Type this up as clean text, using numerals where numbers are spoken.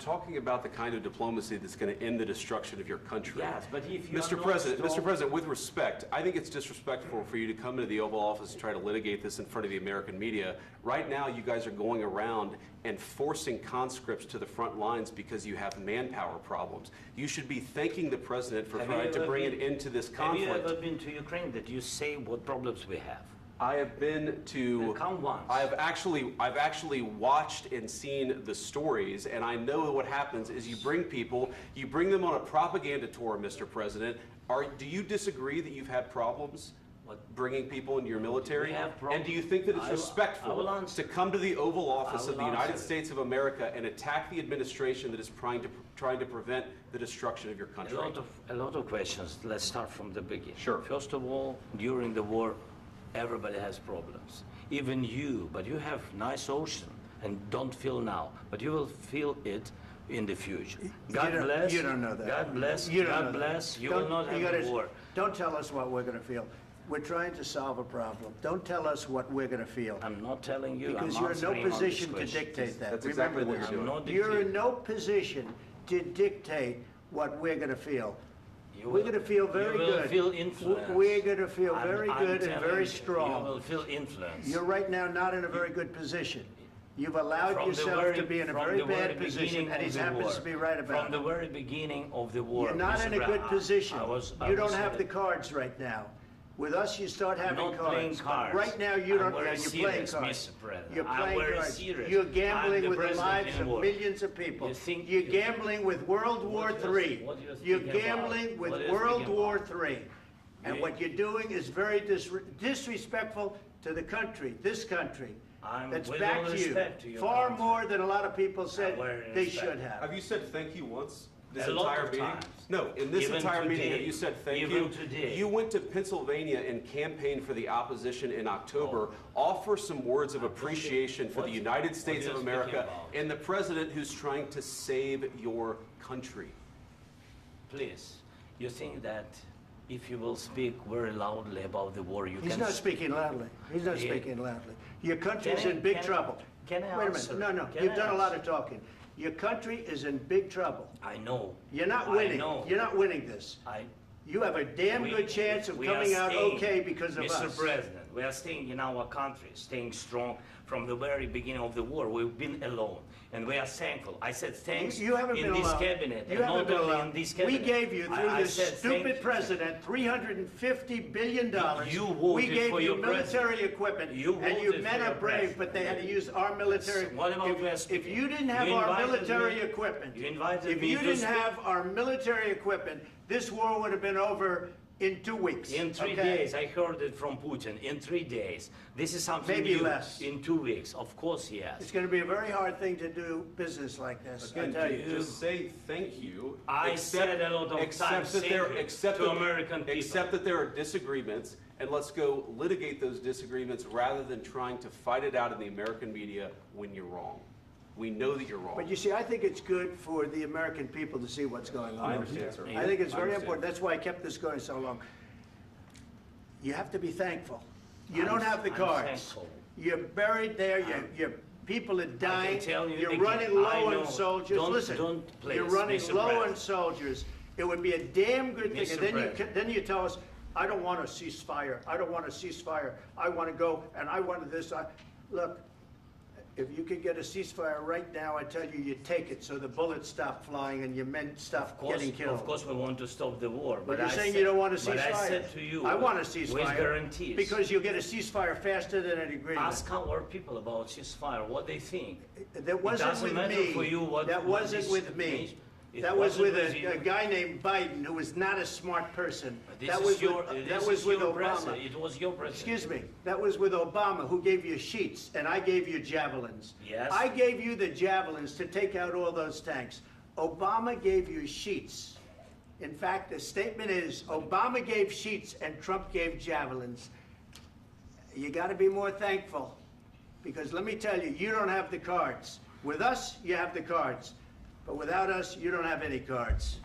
talking about the kind of diplomacy that's going to end the destruction of your country. Yes, but if you Mr. President, with respect, I think it's disrespectful for you to come into the Oval Office and try to litigate this in front of the American media. Right now, you guys are going around and forcing conscripts to the front lines because you have manpower problems. You should be thanking the President for trying to bring an end to this conflict. Have you ever been to Ukraine that you say what problems we have? I have been to. Come once. I've actually watched and seen the stories, and I know what happens is you bring them on a propaganda tour, Mr. President. Do you disagree that you've had problems bringing people into your military? And do you think that it's respectful to come to the Oval Office of the United States of America and attack the administration that is trying to prevent the destruction of your country? A lot of questions. Let's start from the beginning. Sure. First of all, during the war, everybody has problems, even you, but you have nice ocean and don't feel now, but you will feel it in the future. God bless. You don't know that. God bless. You God bless. You will not have a war. Don't tell us what we're going to feel. We're trying to solve a problem. Don't tell us what we're going to feel. I'm not telling you. Because you're in no position to dictate that. That's exactly what you're doing. You're in no position to dictate what we're going to feel. We're going to feel very good. You will feel influence. We're going to feel very good and very strong. You will feel influence. You're right now not in a very good position. You've allowed yourself to be in a very bad position, and he happens to be right about it. From the very beginning of the war. You're not in a good position. You don't have the cards right now. With us, you start having cards. Right now, you don't. You're playing cards. You're playing cards. You're gambling with the lives of millions of people. You're gambling with World War III. You're gambling with World War III. And what you're doing is very disrespectful to the country, this country, that's back to you, far more than a lot of people said they should have. Have you said thank you once? This entire meeting? No, in this entire meeting, have you said thank you? You went to Pennsylvania and campaigned for the opposition in October. Offer some words of appreciation for the United States of America and the President who's trying to save your country. Please, you think that if you will speak very loudly about the war, you can... He's not speaking loudly. He's not speaking loudly. Your country's in big trouble. Can I Wait a minute. No, you've done a lot of talking. Your country is in big trouble. I know. You're not winning. You're not winning this. You have a damn good chance of coming out okay because of us. Mr. President, we are staying in our country, staying strong from the very beginning of the war. We've been alone, and we are thankful. I said thanks in this cabinet, and not only in this cabinet. We gave you, through this stupid president, $350 billion. We gave you military equipment, and you men are brave, but they had to use our military. If you didn't have our military equipment, this war would have been over in 2 weeks. In 3 days. I heard it from Putin. In 3 days. This is something maybe new. Less. In 2 weeks. Of course, yes. It's going to be a very hard thing to do business like this. Again, I tell you. Just say thank you. I said a lot of times to American people. Accept that there are disagreements, and let's go litigate those disagreements rather than trying to fight it out in the American media when you're wrong. We know that you're wrong. But you see, I think it's good for the American people to see what's going on. I understand, sir. I think it's very important. That's why I kept this going so long. You have to be thankful. You don't have the cards. You're buried there. Your people are dying. You're running low on soldiers. Listen, you're running low on soldiers. It would be a damn good thing. And then you tell us, I don't want a ceasefire. I don't want a ceasefire. I want to go, and I wanted this. Look. If you could get a ceasefire right now, I tell you, you take it so the bullets stop flying and your men stop getting killed. Of course, we want to stop the war. But you're saying you don't want a ceasefire. But I said to you, I want a ceasefire. With guarantees. Because you'll get a ceasefire faster than an agreement. Ask our people about ceasefire, what they think. That wasn't with me. That wasn't with me. That was with a guy named Biden, who was not a smart person. That was with Obama. It was your president. Excuse me. That was with Obama, who gave you sheets, and I gave you javelins. Yes. I gave you the javelins to take out all those tanks. Obama gave you sheets. In fact, the statement is, Obama gave sheets and Trump gave javelins. You got to be more thankful, because let me tell you, you don't have the cards. With us, you have the cards. But without us, you don't have any cards.